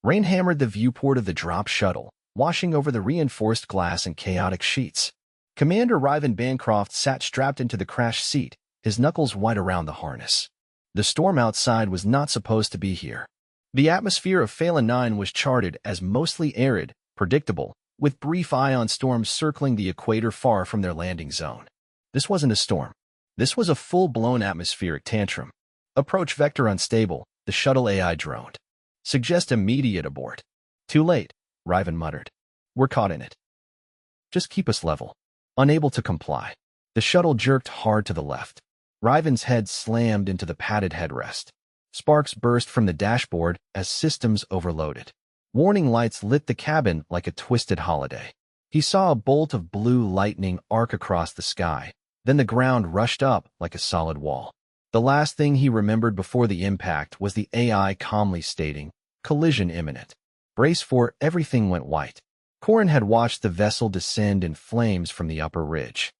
Rain hammered the viewport of the drop shuttle, washing over the reinforced glass and chaotic sheets. Commander Ryven Bancroft sat strapped into the crash seat, his knuckles white around the harness. The storm outside was not supposed to be here. The atmosphere of Phaelon 9 was charted as mostly arid, predictable, with brief ion storms circling the equator far from their landing zone. This wasn't a storm. This was a full-blown atmospheric tantrum. Approach vector unstable, the shuttle AI droned. Suggest immediate abort. Too late, Ryven muttered. We're caught in it. Just keep us level. Unable to comply, the shuttle jerked hard to the left. Ryven's head slammed into the padded headrest. Sparks burst from the dashboard as systems overloaded. Warning lights lit the cabin like a twisted holiday. He saw a bolt of blue lightning arc across the sky. Then the ground rushed up like a solid wall. The last thing he remembered before the impact was the AI calmly stating, "Collision imminent. Brace for." Everything went white. Korrin had watched the vessel descend in flames from the upper ridge.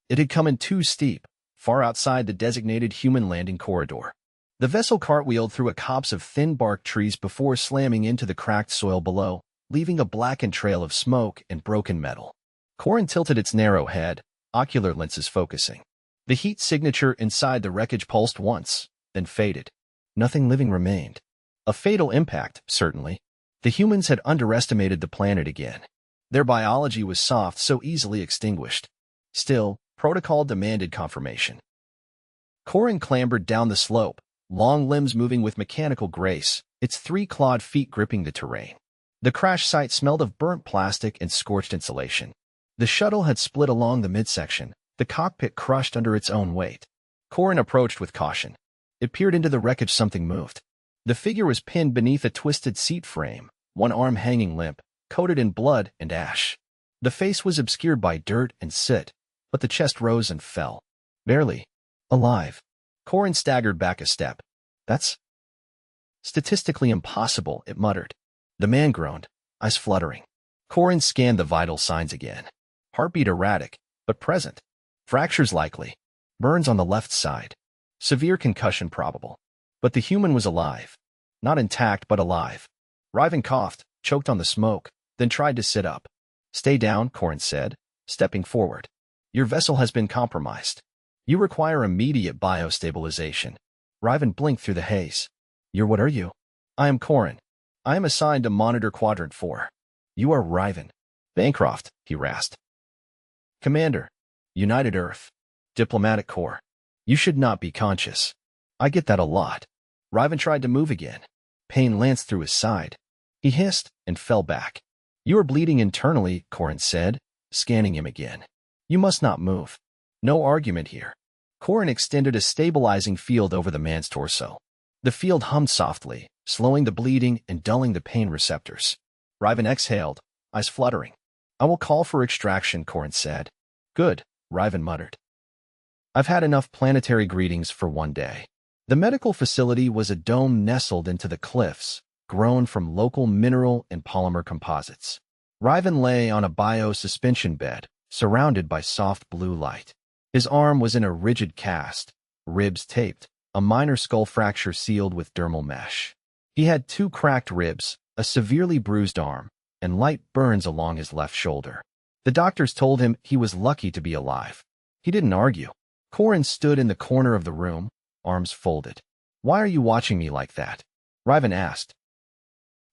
It had come in too steep, far outside the designated human landing corridor. The vessel cartwheeled through a copse of thin bark trees before slamming into the cracked soil below, leaving a blackened trail of smoke and broken metal. Korrin tilted its narrow head, ocular lenses focusing. The heat signature inside the wreckage pulsed once, then faded. Nothing living remained. A fatal impact, certainly. The humans had underestimated the planet again. Their biology was soft, so easily extinguished. Still, protocol demanded confirmation. Korrin clambered down the slope, long limbs moving with mechanical grace, its 3-clawed feet gripping the terrain. The crash site smelled of burnt plastic and scorched insulation. The shuttle had split along the midsection, the cockpit crushed under its own weight. Korrin approached with caution. It peered into the wreckage. Something moved. The figure was pinned beneath a twisted seat frame, one arm hanging limp, coated in blood and ash. The face was obscured by dirt and soot, but the chest rose and fell. Barely. Alive. Korrin staggered back a step. That's statistically impossible, it muttered. The man groaned, eyes fluttering. Korrin scanned the vital signs again. Heartbeat erratic, but present. Fractures likely. Burns on the left side. Severe concussion probable. But the human was alive. Not intact, but alive. Ryven coughed, choked on the smoke, then tried to sit up. Stay down, Korrin said, stepping forward. Your vessel has been compromised. You require immediate biostabilization. Ryven blinked through the haze. What are you? I am Korrin. I am assigned to monitor Quadrant 4. You are Ryven Bancroft, he rasped. Commander. United Earth. Diplomatic Corps. You should not be conscious. I get that a lot. Ryven tried to move again. Pain lanced through his side. He hissed and fell back. You are bleeding internally, Korrin said, scanning him again. You must not move. No argument here. Korrin extended a stabilizing field over the man's torso. The field hummed softly, slowing the bleeding and dulling the pain receptors. Ryven exhaled, eyes fluttering. I will call for extraction, Korrin said. Good, Ryven muttered. I've had enough planetary greetings for one day. The medical facility was a dome nestled into the cliffs, grown from local mineral and polymer composites. Ryven lay on a bio-suspension bed, surrounded by soft blue light. His arm was in a rigid cast, ribs taped, a minor skull fracture sealed with dermal mesh. He had 2 cracked ribs, a severely bruised arm, and light burns along his left shoulder. The doctors told him he was lucky to be alive. He didn't argue. Korrin stood in the corner of the room, arms folded. Why are you watching me like that? Ryven asked.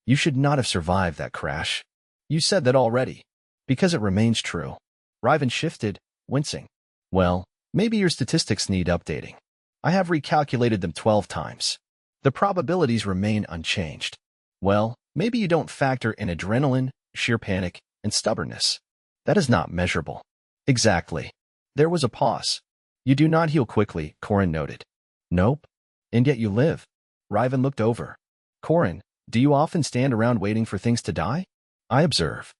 You should not have survived that crash. You said that already. Because it remains true. Ryven shifted, wincing. Well, maybe your statistics need updating. I have recalculated them 12 times. The probabilities remain unchanged. Well, maybe you don't factor in adrenaline, sheer panic, and stubbornness. That is not measurable. Exactly. There was a pause. You do not heal quickly, Korrin noted. Nope. And yet you live. Ryven looked over. Korrin, do you often stand around waiting for things to die? I observe.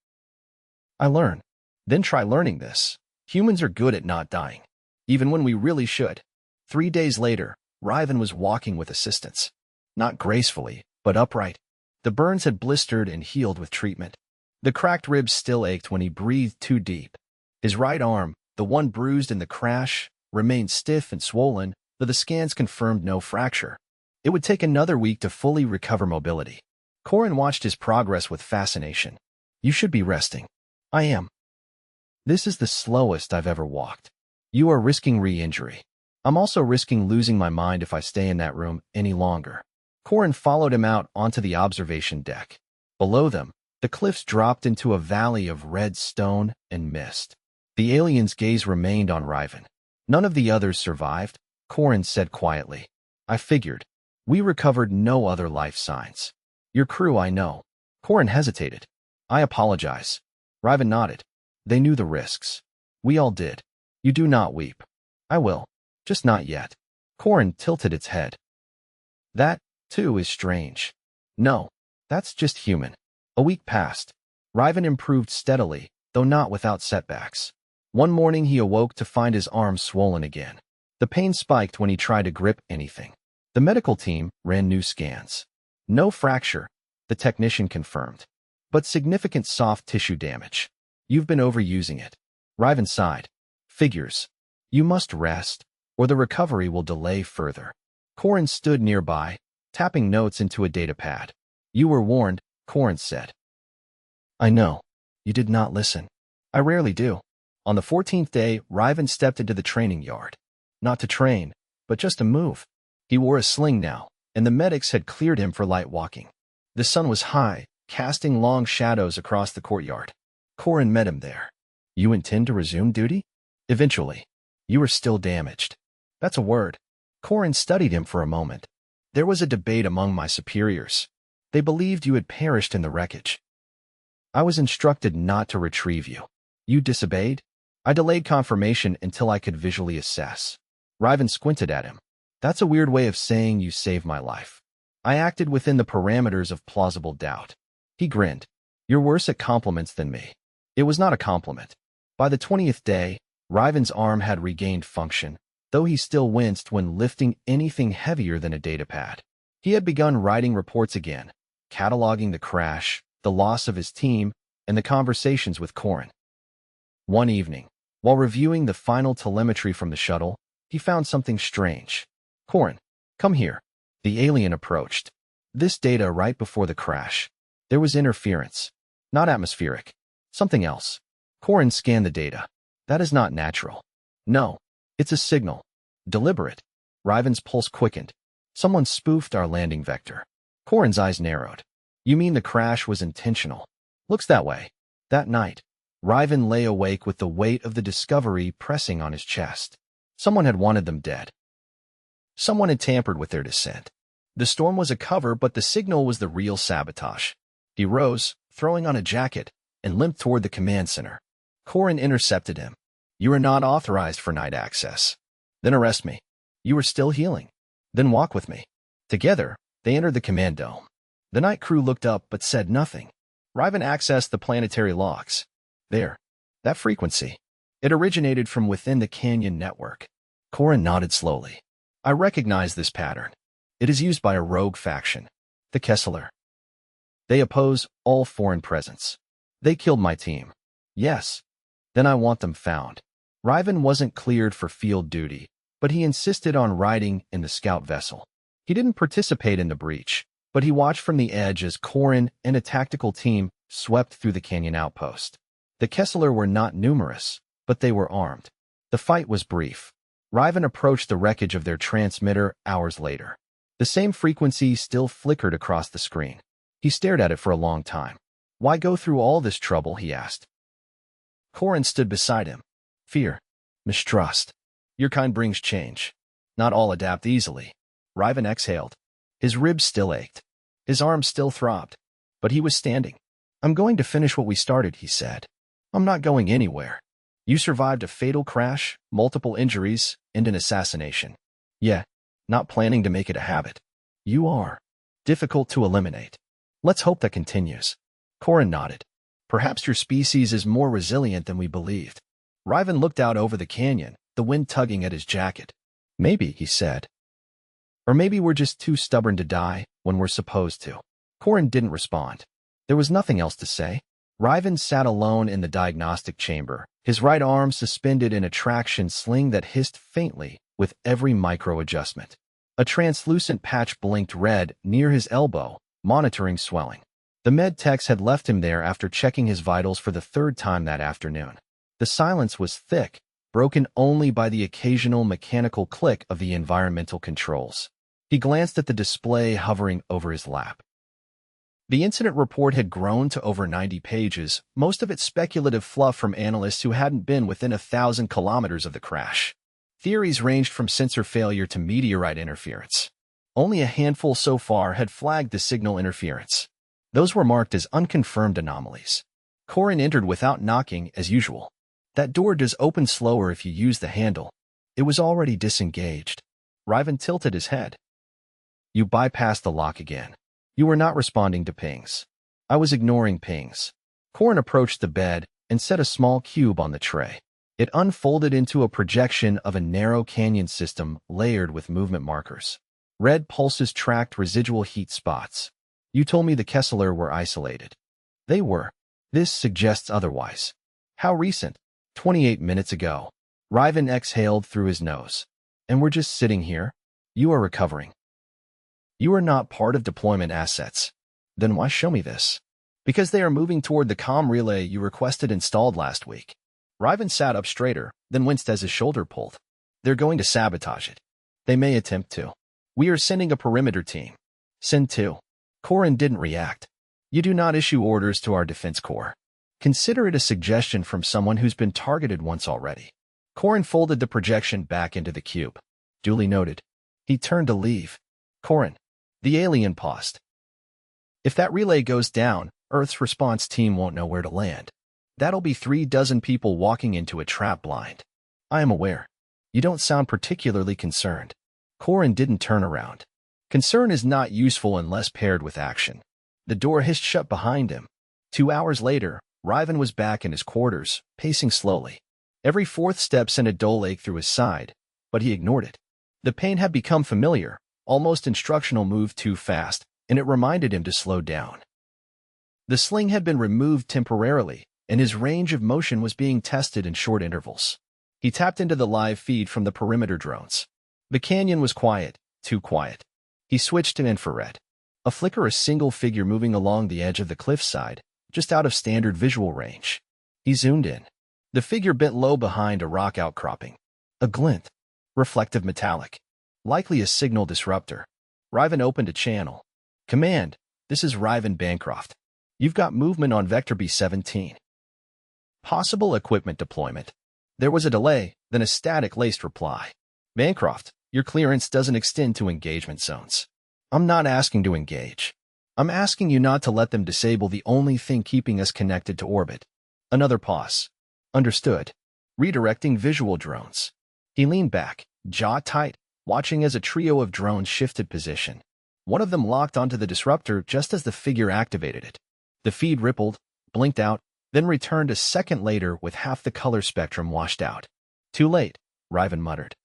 I learn. Then try learning this. Humans are good at not dying, even when we really should. 3 days later, Ryven was walking with assistance. Not gracefully, but upright. The burns had blistered and healed with treatment. The cracked ribs still ached when he breathed too deep. His right arm, the one bruised in the crash, remained stiff and swollen, though the scans confirmed no fracture. It would take another week to fully recover mobility. Korrin watched his progress with fascination. You should be resting. I am. This is the slowest I've ever walked. You are risking re-injury. I'm also risking losing my mind if I stay in that room any longer. Korrin followed him out onto the observation deck. Below them, the cliffs dropped into a valley of red stone and mist. The alien's gaze remained on Ryven. None of the others survived, Korrin said quietly. I figured. We recovered no other life signs. Your crew, I know. Korrin hesitated. I apologize. Ryven nodded. They knew the risks. We all did. You do not weep. I will. Just not yet. Korrin tilted its head. That, too, is strange. No, that's just human. A week passed. Ryven improved steadily, though not without setbacks. One morning he awoke to find his arm swollen again. The pain spiked when he tried to grip anything. The medical team ran new scans. No fracture, the technician confirmed, but significant soft tissue damage. You've been overusing it. Ryven sighed. Figures. You must rest, or the recovery will delay further. Korrin stood nearby, tapping notes into a datapad. You were warned, Korrin said. I know. You did not listen. I rarely do. On the 14th day, Ryven stepped into the training yard. Not to train, but just to move. He wore a sling now, and the medics had cleared him for light walking. The sun was high, casting long shadows across the courtyard. Korrin met him there. You intend to resume duty? Eventually. You are still damaged. That's a word. Korrin studied him for a moment. There was a debate among my superiors. They believed you had perished in the wreckage. I was instructed not to retrieve you. You disobeyed? I delayed confirmation until I could visually assess. Ryven squinted at him. That's a weird way of saying you saved my life. I acted within the parameters of plausible doubt. He grinned. You're worse at compliments than me. It was not a compliment. By the 20th day, Ryven's arm had regained function, though he still winced when lifting anything heavier than a datapad. He had begun writing reports again, cataloging the crash, the loss of his team, and the conversations with Korrin. One evening, while reviewing the final telemetry from the shuttle, he found something strange. Korrin, come here. The alien approached. This data right before the crash. There was interference. Not atmospheric. Something else. Korrin scanned the data. That is not natural. No, it's a signal. Deliberate. Ryven's pulse quickened. Someone spoofed our landing vector. Korrin's eyes narrowed. You mean the crash was intentional? Looks that way. That night, Ryven lay awake with the weight of the discovery pressing on his chest. Someone had wanted them dead. Someone had tampered with their descent. The storm was a cover, but the signal was the real sabotage. He rose, throwing on a jacket, and limped toward the command center. Korrin intercepted him. You are not authorized for night access. Then arrest me. You are still healing. Then walk with me. Together, they entered the command dome. The night crew looked up but said nothing. Ryven accessed the planetary logs. There. That frequency. It originated from within the canyon network. Korrin nodded slowly. I recognize this pattern. It is used by a rogue faction, the Kessler. They oppose all foreign presence. They killed my team. Yes. Then I want them found. Ryven wasn't cleared for field duty, but he insisted on riding in the scout vessel. He didn't participate in the breach, but he watched from the edge as Korrin and a tactical team swept through the canyon outpost. The Kessler were not numerous, but they were armed. The fight was brief. Ryven approached the wreckage of their transmitter hours later. The same frequency still flickered across the screen. He stared at it for a long time. Why go through all this trouble, he asked. Korrin stood beside him. Fear. Mistrust. Your kind brings change. Not all adapt easily. Ryven exhaled. His ribs still ached. His arms still throbbed. But he was standing. I'm going to finish what we started, he said. I'm not going anywhere. You survived a fatal crash, multiple injuries, and an assassination. Yeah, not planning to make it a habit. You are. Difficult to eliminate. Let's hope that continues. Korrin nodded. Perhaps your species is more resilient than we believed. Ryven looked out over the canyon, the wind tugging at his jacket. Maybe, he said. Or maybe we're just too stubborn to die when we're supposed to. Korrin didn't respond. There was nothing else to say. Ryven sat alone in the diagnostic chamber, his right arm suspended in a traction sling that hissed faintly with every micro-adjustment. A translucent patch blinked red near his elbow, monitoring swelling. The med techs had left him there after checking his vitals for the third time that afternoon. The silence was thick, broken only by the occasional mechanical click of the environmental controls. He glanced at the display hovering over his lap. The incident report had grown to over 90 pages, most of it speculative fluff from analysts who hadn't been within 1,000 kilometers of the crash. Theories ranged from sensor failure to meteorite interference. Only a handful so far had flagged the signal interference. Those were marked as unconfirmed anomalies. Korrin entered without knocking, as usual. That door does open slower if you use the handle. It was already disengaged. Ryven tilted his head. You bypassed the lock again. You were not responding to pings. I was ignoring pings. Korrin approached the bed and set a small cube on the tray. It unfolded into a projection of a narrow canyon system layered with movement markers. Red pulses tracked residual heat spots. You told me the Kessler were isolated. They were. This suggests otherwise. How recent? 28 minutes ago. Ryven exhaled through his nose. And we're just sitting here? You are recovering. You are not part of deployment assets. Then why show me this? Because they are moving toward the comm relay you requested installed last week. Ryven sat up straighter, then winced as his shoulder pulled. They're going to sabotage it. They may attempt to. We are sending a perimeter team. Send two. Korrin didn't react. You do not issue orders to our defense corps. Consider it a suggestion from someone who's been targeted once already. Korrin folded the projection back into the cube. Duly noted. He turned to leave. Korrin. The alien paused. If that relay goes down, Earth's response team won't know where to land. That'll be 36 people walking into a trap blind. I am aware. You don't sound particularly concerned. Korrin didn't turn around. Concern is not useful unless paired with action. The door hissed shut behind him. 2 hours later, Ryven was back in his quarters, pacing slowly. Every fourth step sent a dull ache through his side, but he ignored it. The pain had become familiar, almost instructional move too fast, and it reminded him to slow down. The sling had been removed temporarily, and his range of motion was being tested in short intervals. He tapped into the live feed from the perimeter drones. The canyon was quiet, too quiet. He switched to infrared. A flicker, a single figure moving along the edge of the cliffside, just out of standard visual range. He zoomed in. The figure bent low behind a rock outcropping. A glint. Reflective metallic. Likely a signal disruptor. Ryven opened a channel. Command, this is Ryven Bancroft. You've got movement on Vector B-17. Possible equipment deployment. There was a delay, then a static-laced reply. Bancroft, your clearance doesn't extend to engagement zones. I'm not asking to engage. I'm asking you not to let them disable the only thing keeping us connected to orbit. Another pause. Understood. Redirecting visual drones. He leaned back, jaw tight, watching as a trio of drones shifted position. One of them locked onto the disruptor just as the figure activated it. The feed rippled, blinked out, then returned a second later with half the color spectrum washed out. Too late, Ryven muttered.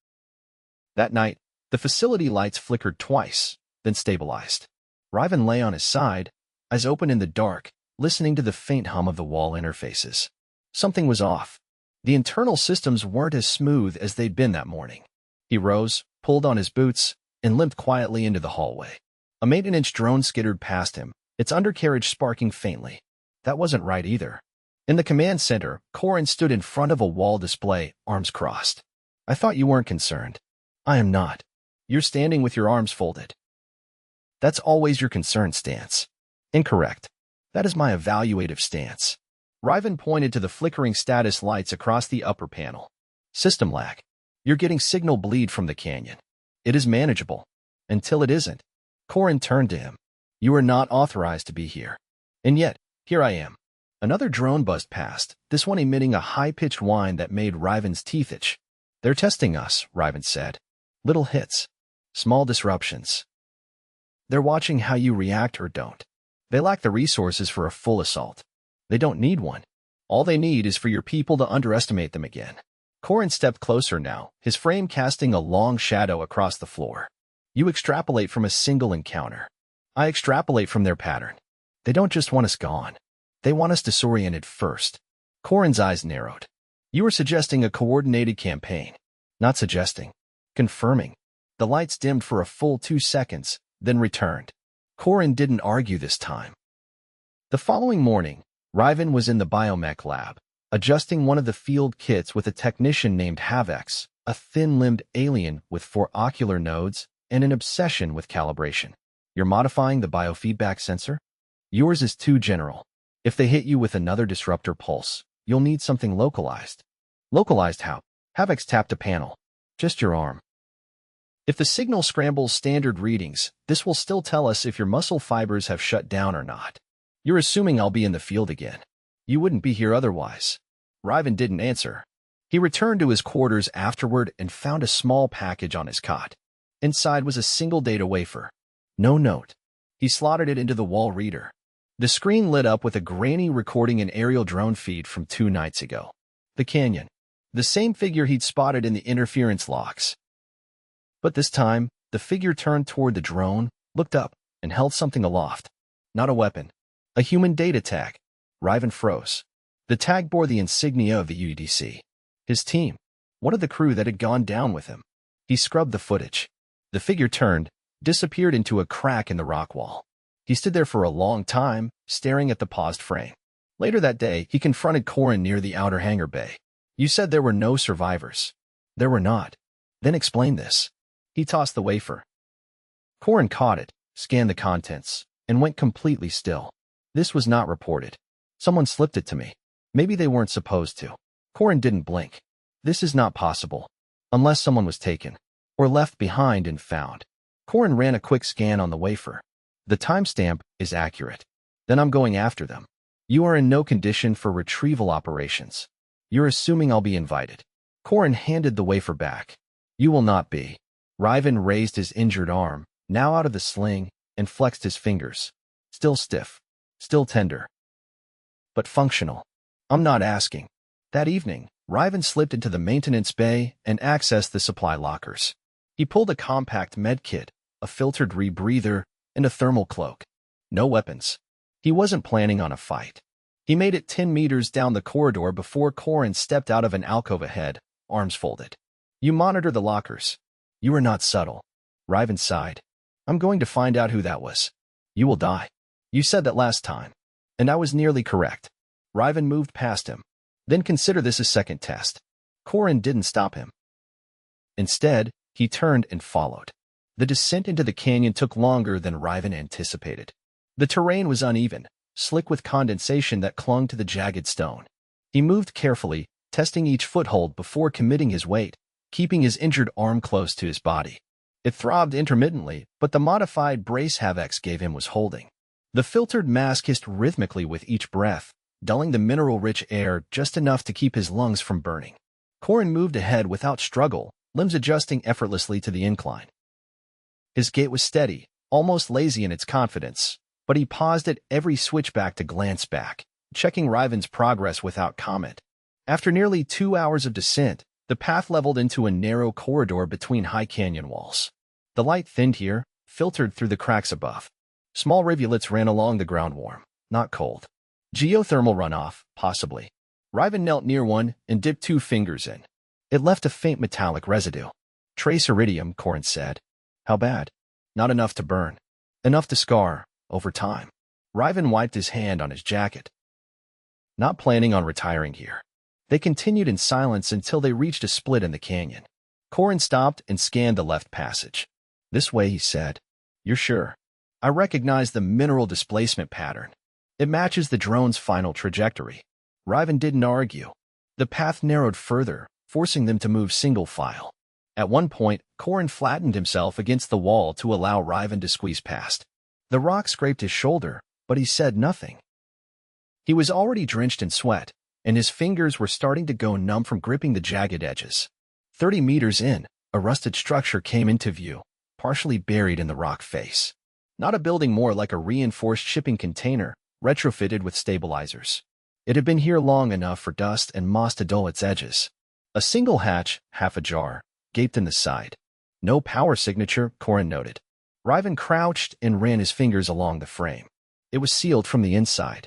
That night, the facility lights flickered twice, then stabilized. Ryven lay on his side, eyes open in the dark, listening to the faint hum of the wall interfaces. Something was off. The internal systems weren't as smooth as they'd been that morning. He rose, pulled on his boots, and limped quietly into the hallway. A maintenance drone skittered past him, its undercarriage sparking faintly. That wasn't right either. In the command center, Korrin stood in front of a wall display, arms crossed. I thought you weren't concerned. I am not. You're standing with your arms folded. That's always your concerned stance. Incorrect. That is my evaluative stance. Ryven pointed to the flickering status lights across the upper panel. System lag. You're getting signal bleed from the canyon. It is manageable. Until it isn't. Korrin turned to him. You are not authorized to be here. And yet, here I am. Another drone buzzed past, this one emitting a high-pitched whine that made Ryven's teeth itch. They're testing us, Ryven said. Little hits. Small disruptions. They're watching how you react or don't. They lack the resources for a full assault. They don't need one. All they need is for your people to underestimate them again. Korrin stepped closer now, his frame casting a long shadow across the floor. You extrapolate from a single encounter. I extrapolate from their pattern. They don't just want us gone. They want us disoriented first. Korrin's eyes narrowed. You are suggesting a coordinated campaign. Not suggesting. Confirming. The lights dimmed for a full 2 seconds, then returned. Korrin didn't argue this time. The following morning, Ryven was in the biomech lab, adjusting one of the field kits with a technician named Havex, a thin-limbed alien with 4 ocular nodes and an obsession with calibration. You're modifying the biofeedback sensor? Yours is too general. If they hit you with another disruptor pulse, you'll need something localized. Localized how? Havex tapped a panel. Just your arm. If the signal scrambles standard readings, this will still tell us if your muscle fibers have shut down or not. You're assuming I'll be in the field again. You wouldn't be here otherwise. Ryven didn't answer. He returned to his quarters afterward and found a small package on his cot. Inside was a single data wafer. No note. He slotted it into the wall reader. The screen lit up with a grainy recording an aerial drone feed from 2 nights ago. The canyon. The same figure he'd spotted in the interference logs. But this time, the figure turned toward the drone, looked up, and held something aloft. Not a weapon. A human data tag. Ryven froze. The tag bore the insignia of the UDC. His team. One of the crew that had gone down with him. He scrubbed the footage. The figure turned, disappeared into a crack in the rock wall. He stood there for a long time, staring at the paused frame. Later that day, he confronted Korrin near the outer hangar bay. You said there were no survivors. There were not. Then explain this. He tossed the wafer. Korrin caught it, scanned the contents, and went completely still. This was not reported. Someone slipped it to me. Maybe they weren't supposed to. Korrin didn't blink. This is not possible. Unless someone was taken, or left behind and found. Korrin ran a quick scan on the wafer. The timestamp is accurate. Then I'm going after them. You are in no condition for retrieval operations. You're assuming I'll be invited. Korrin handed the wafer back. You will not be. Ryven raised his injured arm, now out of the sling, and flexed his fingers. Still stiff. Still tender. But functional. I'm not asking. That evening, Ryven slipped into the maintenance bay and accessed the supply lockers. He pulled a compact medkit, a filtered rebreather, and a thermal cloak. No weapons. He wasn't planning on a fight. He made it 10 meters down the corridor before Korrin stepped out of an alcove ahead, arms folded. You monitor the lockers. You are not subtle. Ryven sighed. I'm going to find out who that was. You will die. You said that last time. And I was nearly correct. Ryven moved past him. Then consider this a second test. Korrin didn't stop him. Instead, he turned and followed. The descent into the canyon took longer than Ryven anticipated. The terrain was uneven, slick with condensation that clung to the jagged stone. He moved carefully, testing each foothold before committing his weight, keeping his injured arm close to his body. It throbbed intermittently, but the modified brace Havex gave him was holding. The filtered mask hissed rhythmically with each breath, dulling the mineral-rich air just enough to keep his lungs from burning. Korrin moved ahead without struggle, limbs adjusting effortlessly to the incline. His gait was steady, almost lazy in its confidence, but he paused at every switchback to glance back, checking Ryven's progress without comment. After nearly 2 hours of descent, the path leveled into a narrow corridor between high canyon walls. The light thinned here, filtered through the cracks above. Small rivulets ran along the ground warm, not cold. Geothermal runoff, possibly. Ryven knelt near one and dipped 2 fingers in. It left a faint metallic residue. Trace iridium, Korrin said. How bad? Not enough to burn. Enough to scar, over time. Ryven wiped his hand on his jacket. Not planning on retiring here. They continued in silence until they reached a split in the canyon. Korrin stopped and scanned the left passage. This way, he said. You're sure? I recognize the mineral displacement pattern. It matches the drone's final trajectory. Ryven didn't argue. The path narrowed further, forcing them to move single file. At one point, Korrin flattened himself against the wall to allow Ryven to squeeze past. The rock scraped his shoulder, but he said nothing. He was already drenched in sweat, and his fingers were starting to go numb from gripping the jagged edges. 30 meters in, a rusted structure came into view, partially buried in the rock face. Not a building, more like a reinforced shipping container, retrofitted with stabilizers. It had been here long enough for dust and moss to dull its edges. A single hatch, half ajar, gaped in the side. No power signature, Korrin noted. Ryven crouched and ran his fingers along the frame. It was sealed from the inside.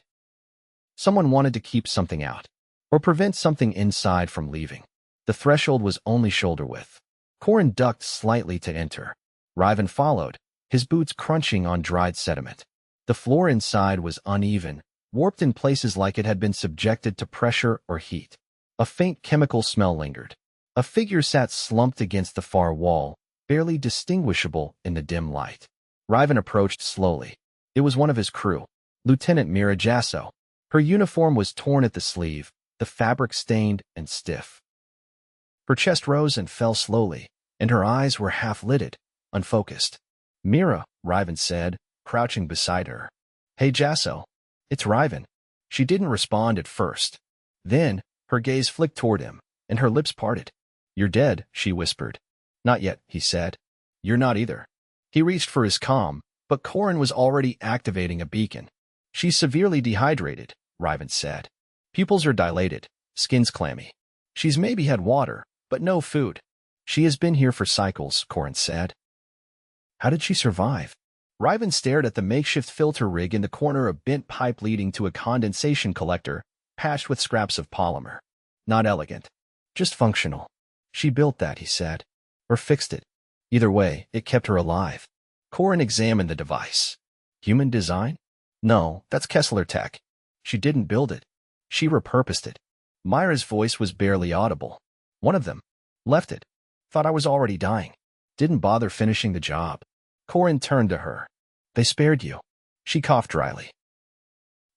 Someone wanted to keep something out, or prevent something inside from leaving. The threshold was only shoulder width. Korrin ducked slightly to enter. Ryven followed, his boots crunching on dried sediment. The floor inside was uneven, warped in places like it had been subjected to pressure or heat. A faint chemical smell lingered. A figure sat slumped against the far wall, barely distinguishable in the dim light. Ryven approached slowly. It was one of his crew, Lieutenant Mira Jasso. Her uniform was torn at the sleeve, the fabric stained and stiff. Her chest rose and fell slowly, and her eyes were half-lidded, unfocused. "Mira," Ryven said, crouching beside her. "Hey, Jasso. It's Ryven." She didn't respond at first. Then, her gaze flicked toward him, and her lips parted. "You're dead," she whispered. "Not yet," he said. "You're not either." He reached for his comm, but Korrin was already activating a beacon. "She's severely dehydrated," Ryven said. "Pupils are dilated, skin's clammy. She's maybe had water, but no food." "She has been here for cycles," Korrin said. "How did she survive?" Ryven stared at the makeshift filter rig in the corner, a bent pipe leading to a condensation collector, patched with scraps of polymer. "Not elegant. Just functional. She built that," he said. "Or fixed it. Either way, it kept her alive." Korrin examined the device. "Human design? No, that's Kessler tech. She didn't build it. She repurposed it." Myra's voice was barely audible. "One of them. Left it. Thought I was already dying. Didn't bother finishing the job." Korrin turned to her. "They spared you." She coughed dryly.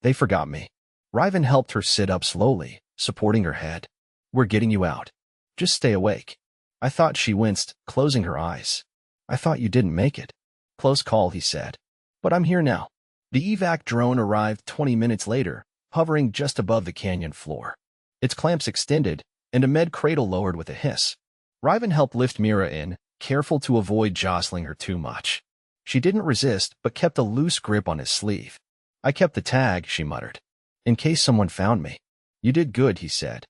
"They forgot me." Ryven helped her sit up slowly, supporting her head. "We're getting you out. Just stay awake." "I thought," she winced, closing her eyes. "I thought you didn't make it." "Close call," he said. "But I'm here now." The evac drone arrived 20 minutes later, hovering just above the canyon floor. Its clamps extended, and a med cradle lowered with a hiss. Ryven helped lift Mira in, careful to avoid jostling her too much. She didn't resist, but kept a loose grip on his sleeve. "I kept the tag," she muttered. "In case someone found me." "You did good," he said.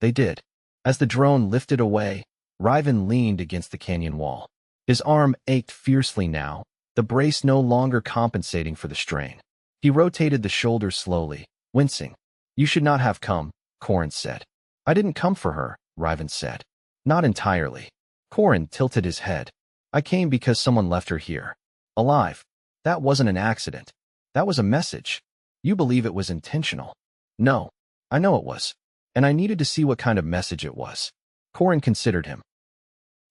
They did. As the drone lifted away, Ryven leaned against the canyon wall. His arm ached fiercely now, the brace no longer compensating for the strain. He rotated the shoulder slowly, wincing. "You should not have come," Korrin said. "I didn't come for her," Ryven said. "Not entirely." Korrin tilted his head. "I came because someone left her here. Alive. That wasn't an accident. That was a message. You believe it was intentional." "No. I know it was. And I needed to see what kind of message it was." Korrin considered him.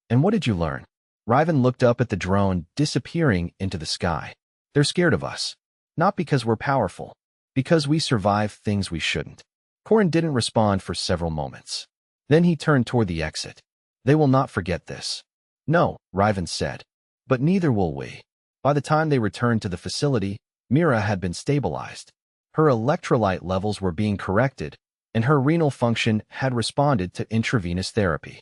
"And what did you learn?" Ryven looked up at the drone disappearing into the sky. "They're scared of us. Not because we're powerful. Because we survive things we shouldn't." Korrin didn't respond for several moments. Then he turned toward the exit. "They will not forget this." "No," Ryven said. "But neither will we." By the time they returned to the facility, Mira had been stabilized. Her electrolyte levels were being corrected, and her renal function had responded to intravenous therapy.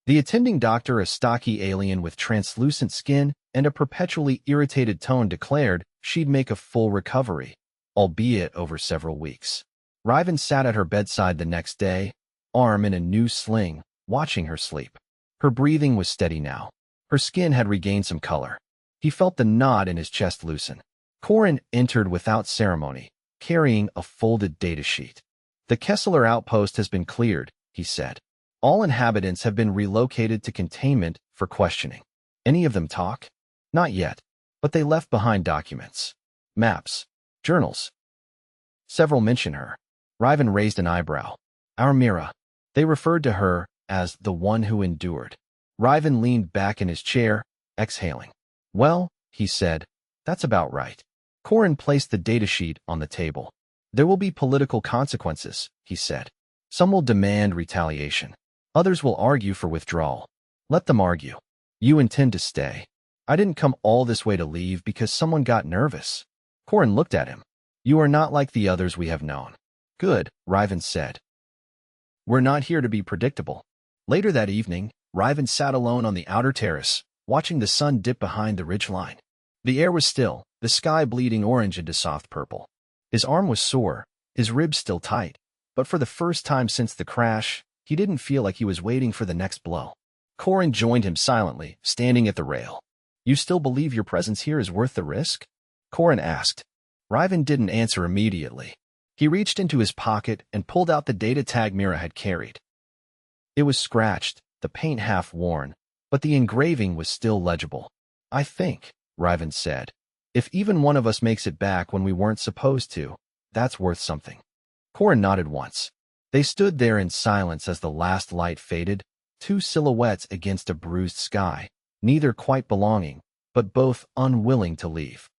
The attending doctor, a stocky alien with translucent skin and a perpetually irritated tone, declared she'd make a full recovery, albeit over several weeks. Ryven sat at her bedside the next day, arm in a new sling, watching her sleep. Her breathing was steady now. Her skin had regained some color. He felt the knot in his chest loosen. Korrin entered without ceremony, carrying a folded datasheet. "The Kessler outpost has been cleared," he said. "All inhabitants have been relocated to containment for questioning." "Any of them talk?" "Not yet, but they left behind documents. Maps. Journals." "Several mention her." Ryven raised an eyebrow. "Our Mira." They referred to her as the one who endured. Ryven leaned back in his chair, exhaling. "Well," he said, "that's about right." Korrin placed the datasheet on the table. "There will be political consequences," he said. "Some will demand retaliation. Others will argue for withdrawal. Let them argue. You intend to stay." "I didn't come all this way to leave because someone got nervous." Korrin looked at him. "You are not like the others we have known." "Good," Ryven said. "We're not here to be predictable." Later that evening, Ryven sat alone on the outer terrace, watching the sun dip behind the ridge line. The air was still, the sky bleeding orange into soft purple. His arm was sore, his ribs still tight, but for the first time since the crash, he didn't feel like he was waiting for the next blow. Korrin joined him silently, standing at the rail. "You still believe your presence here is worth the risk?" Korrin asked. Ryven didn't answer immediately. He reached into his pocket and pulled out the data tag Mira had carried. It was scratched, the paint half worn, but the engraving was still legible. I think, Ryven said. If even one of us makes it back when we weren't supposed to, that's worth something. Korrin nodded once. They stood there in silence as the last light faded, two silhouettes against a bruised sky, neither quite belonging, but both unwilling to leave.